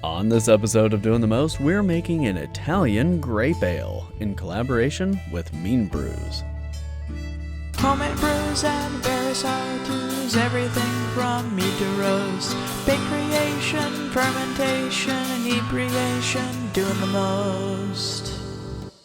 On this episode of Doing the Most, we're making an Italian grape ale in collaboration with Mean Brews. Homemade brews and various how-tos, everything from mead to roast, big creation, fermentation, inebriation, doing the most.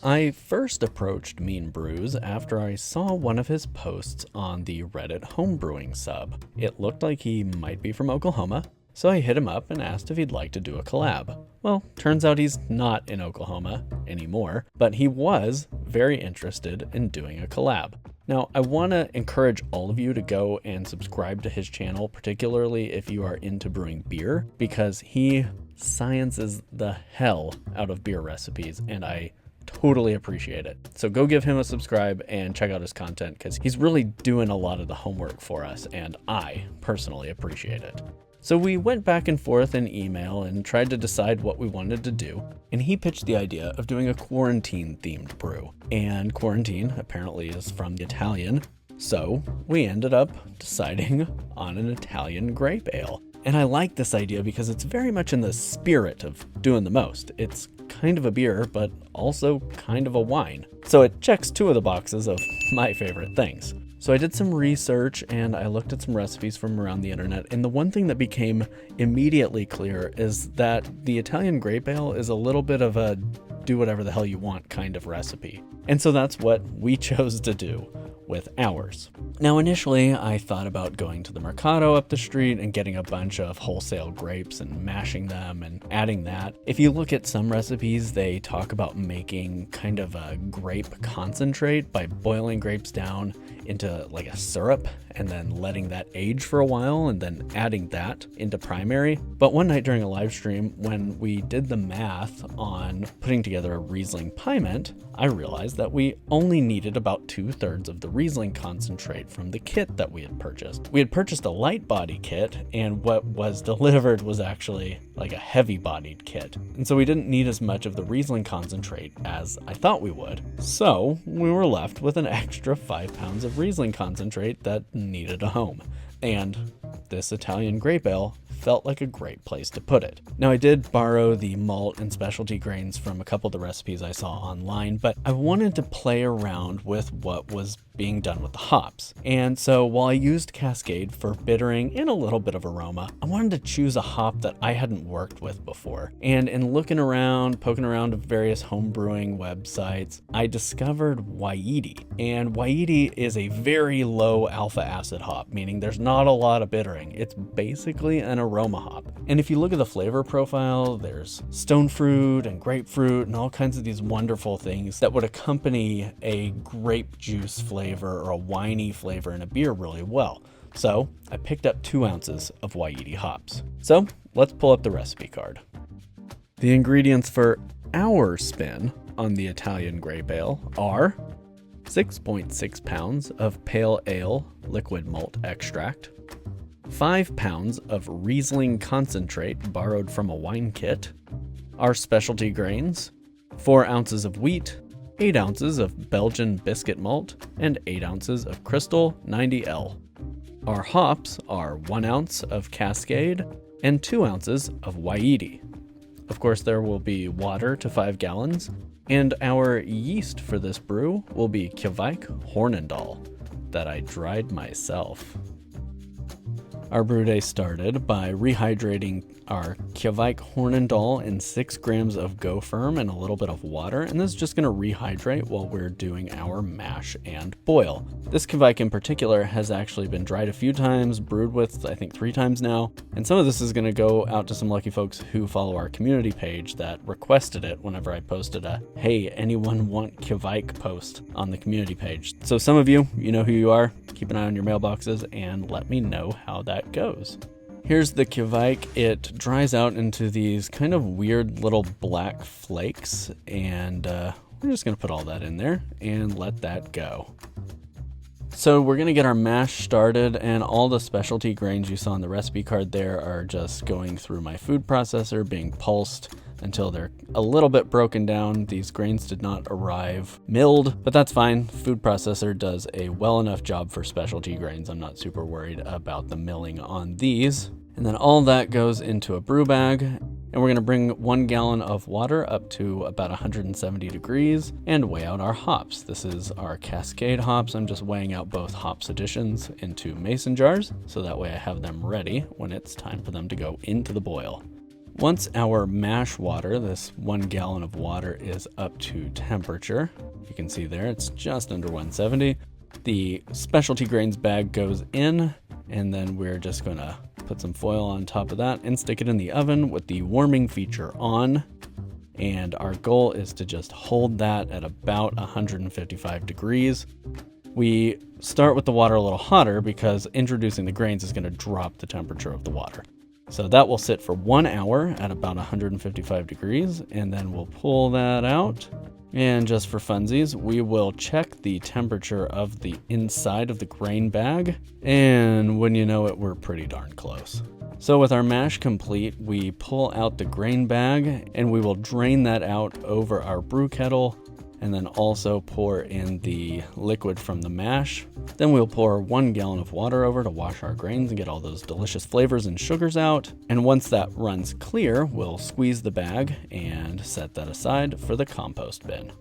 I first approached Mean Brews after I saw one of his posts on the Reddit homebrewing sub. It looked like he might be from Oklahoma, so I hit him up and asked if he'd like to do a collab. Well, turns out he's not in Oklahoma anymore, but he was very interested in doing a collab. Now, I want to encourage all of you to go and subscribe to his channel, particularly if you are into brewing beer, because he sciences the hell out of beer recipes, and I totally appreciate it. So go give him a subscribe and check out his content, because he's really doing a lot of the homework for us, and I personally appreciate it. So we went back and forth in email and tried to decide what we wanted to do, and he pitched the idea of doing a quarantine-themed brew. And quarantine apparently is from the Italian, so we ended up deciding on an Italian grape ale. And I like this idea because it's very much in the spirit of Doing the Most. It's kind of a beer, but also kind of a wine. So it checks two of the boxes of my favorite things. So I did some research and I looked at some recipes from around the internet, and the one thing that became immediately clear is that the Italian grape ale is a little bit of a do whatever the hell you want kind of recipe. And so that's what we chose to do with ours. Now, initially, I thought about going to the Mercado up the street and getting a bunch of wholesale grapes and mashing them and adding that. If you look at some recipes, they talk about making kind of a grape concentrate by boiling grapes down into like a syrup and then letting that age for a while and then adding that into primary. But one night during a live stream, when we did the math on putting together a Riesling Piment, I realized that we only needed about 2/3 of the Riesling concentrate from the kit that we had purchased. We had purchased a light body kit, and what was delivered was actually like a heavy bodied kit. And so we didn't need as much of the Riesling concentrate as I thought we would. So we were left with an extra 5 pounds of Riesling concentrate that needed a home. And this Italian grape ale felt like a great place to put it. Now, I did borrow the malt and specialty grains from a couple of the recipes I saw online, but I wanted to play around with what was being done with the hops. And so while I used Cascade for bittering and a little bit of aroma, I wanted to choose a hop that I hadn't worked with before. And in looking around, poking around at various home brewing websites, I discovered Wai-iti. And Wai-iti is a very low alpha acid hop, meaning there's not a lot of bittering. It's basically an aroma hop. And if you look at the flavor profile, there's stone fruit and grapefruit and all kinds of these wonderful things that would accompany a grape juice flavor or a winey flavor in a beer really well. So I picked up 2 ounces of Wai-iti hops. So let's pull up the recipe card. The ingredients for our spin on the Italian grape ale are 6.6 pounds of pale ale liquid malt extract, 5 pounds of Riesling concentrate borrowed from a wine kit, our specialty grains, 4 ounces of wheat, 8 ounces of Belgian biscuit malt, and 8 ounces of Crystal 90L. Our hops are 1 ounce of Cascade and 2 ounces of Wai-iti. Of course, there will be water to 5 gallons, and our yeast for this brew will be Kveik Hornindal that I dried myself. Our brew day started by rehydrating our Kveik Hornindal in 6 grams of Go Firm and a little bit of water, and this is just going to rehydrate while we're doing our mash and boil. This Kveik in particular has actually been dried a few times, brewed with I think 3 times now, and some of this is going to go out to some lucky folks who follow our community page that requested it whenever I posted a "Hey, anyone want Kveik" post on the community page. So some of you know who you are. Keep an eye on your mailboxes and let me know how that goes. Here's the Kveik. It dries out into these kind of weird little black flakes, and we're just going to put all that in there and let that go. So we're going to get our mash started, and all the specialty grains you saw on the recipe card there are just going through my food processor, being pulsed until they're a little bit broken down. These grains did not arrive milled, but that's fine. Food processor does a well enough job for specialty grains. I'm not super worried about the milling on these. And then all that goes into a brew bag. And we're gonna bring 1 gallon of water up to about 170 degrees and weigh out our hops. This is our Cascade hops. I'm just weighing out both hops additions into mason jars, so that way I have them ready when it's time for them to go into the boil. Once our mash water, this 1 gallon of water, is up to temperature, you can see there it's just under 170. The specialty grains bag goes in, and then we're just gonna put some foil on top of that and stick it in the oven with the warming feature on. And our goal is to just hold that at about 155 degrees. We start with the water a little hotter because introducing the grains is gonna drop the temperature of the water. So that will sit for 1 hour at about 155 degrees, and then we'll pull that out. And just for funsies, we will check the temperature of the inside of the grain bag, and when you know it, we're pretty darn close. So with our mash complete, we pull out the grain bag and we will drain that out over our brew kettle, and then also pour in the liquid from the mash. Then we'll pour 1 gallon of water over to wash our grains and get all those delicious flavors and sugars out. And once that runs clear, we'll squeeze the bag and set that aside for the compost bin.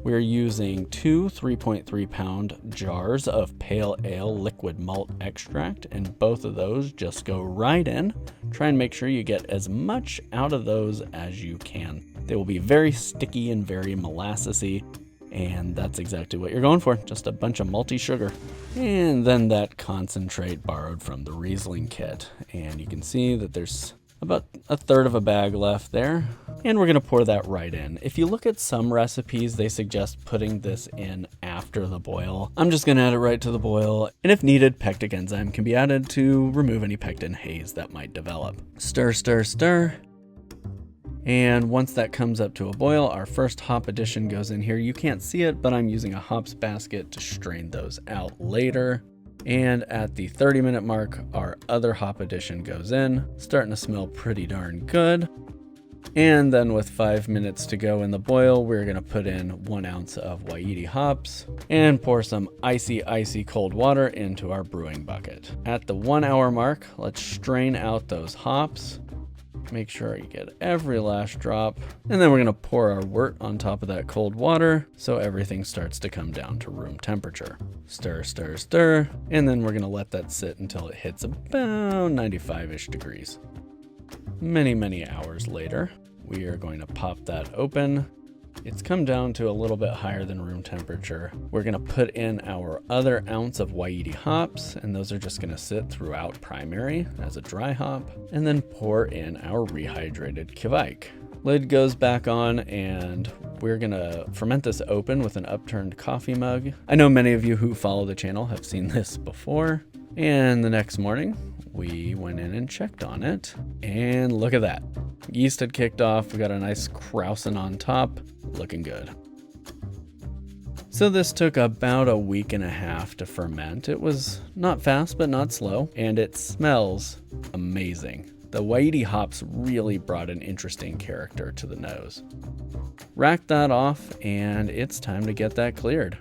We're using 2 3.3 pound jars of pale ale liquid malt extract, and both of those just go right in. Try and make sure you get as much out of those as you can. They will be very sticky and very molassesy, and that's exactly what you're going for, just a bunch of malty sugar. And then that concentrate borrowed from the Riesling kit, and you can see that there's about a third of a bag left there, and we're gonna pour that right in. If you look at some recipes, they suggest putting this in after the boil. I'm just gonna add it right to the boil, and if needed, pectic enzyme can be added to remove any pectin haze that might develop. Stir, stir, stir. And once that comes up to a boil, our first hop addition goes in here. You can't see it, but I'm using a hops basket to strain those out later. And at the 30-minute mark, our other hop addition goes in, starting to smell pretty darn good. And then with 5 minutes to go in the boil, we're gonna put in 1 ounce of Wai-iti hops and pour some icy, icy cold water into our brewing bucket. At the 1 hour mark, let's strain out those hops. Make sure you get every last drop. And then we're gonna pour our wort on top of that cold water so everything starts to come down to room temperature. Stir, stir, stir. And then we're gonna let that sit until it hits about 95-ish degrees. Many, many hours later, we are going to pop that open. It's come down to a little bit higher than room temperature. We're gonna put in our other ounce of Wai-iti hops, and those are just gonna sit throughout primary as a dry hop, and then pour in our rehydrated Kveik. Lid goes back on, and we're gonna ferment this open with an upturned coffee mug. I know many of you who follow the channel have seen this before. And the next morning, we went in and checked on it, and look at that. Yeast had kicked off, we got a nice krausen on top, looking good. So this took about a week and a half to ferment. It was not fast, but not slow, and it smells amazing. The Wai-iti hops really brought an interesting character to the nose. Rack that off, and it's time to get that cleared.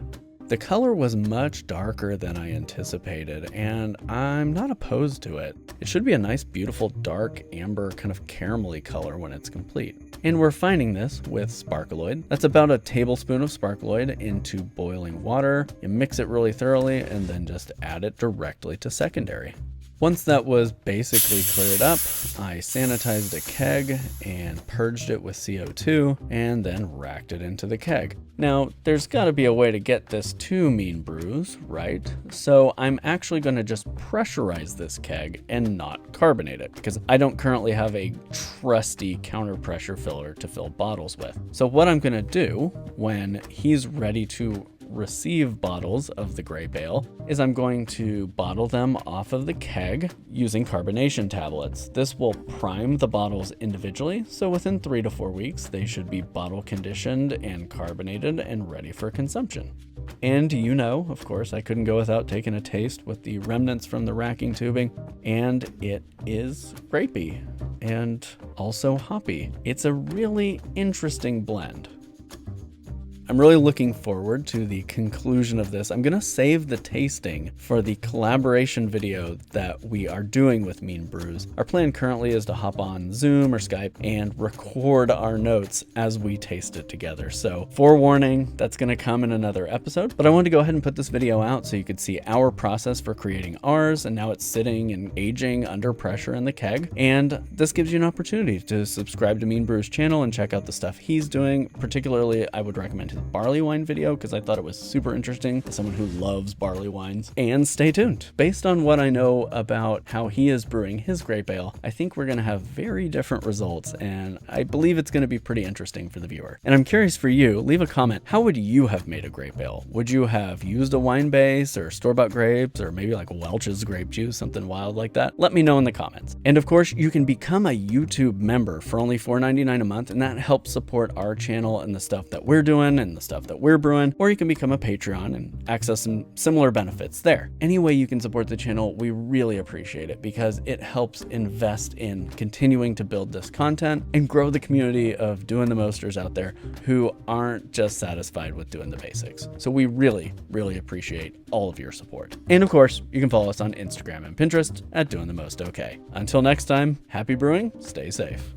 The color was much darker than I anticipated, and I'm not opposed to it. It should be a nice, beautiful, dark, amber, kind of caramelly color when it's complete. And we're finding this with sparkaloid. That's about a tablespoon of sparkaloid into boiling water. You mix it really thoroughly and then just add it directly to secondary. Once that was basically cleared up, I sanitized a keg and purged it with CO2 and then racked it into the keg. Now, there's gotta be a way to get this to mean brews, right? So I'm actually gonna just pressurize this keg and not carbonate it because I don't currently have a trusty counter pressure filler to fill bottles with. So what I'm gonna do when he's ready to receive bottles of the Grape ale is I'm going to bottle them off of the keg using carbonation tablets. This will prime the bottles individually, so within 3 to 4 weeks they should be bottle conditioned and carbonated and ready for consumption. And you know, of course, I couldn't go without taking a taste with the remnants from the racking tubing, and it is grapey and also hoppy. It's a really interesting blend. I'm really looking forward to the conclusion of this. I'm going to save the tasting for the collaboration video that we are doing with Mean Brews. Our plan currently is to hop on Zoom or Skype and record our notes as we taste it together. So forewarning, that's going to come in another episode, but I wanted to go ahead and put this video out so you could see our process for creating ours, and now it's sitting and aging under pressure in the keg. And this gives you an opportunity to subscribe to Mean Brew's channel and check out the stuff he's doing. Particularly, I would recommend his barley wine video because I thought it was super interesting as someone who loves barley wines. And stay tuned. Based on what I know about how he is brewing his grape ale, I think we're going to have very different results, and I believe it's going to be pretty interesting for the viewer. And I'm curious for you, leave a comment. How would you have made a grape ale? Would you have used a wine base or store-bought grapes, or maybe like Welch's grape juice, something wild like that? Let me know in the comments. And of course, you can become a YouTube member for only $4.99 a month, and that helps support our channel and the stuff that we're doing and the stuff that we're brewing. Or you can become a Patreon and access some similar benefits there. Any way you can support the channel, we really appreciate it because it helps invest in continuing to build this content and grow the community of doing the mosters out there who aren't just satisfied with doing the basics. So we really, really appreciate all of your support. And of course, you can follow us on Instagram and Pinterest at Doing the Most Okay. Until next time, happy brewing, stay safe.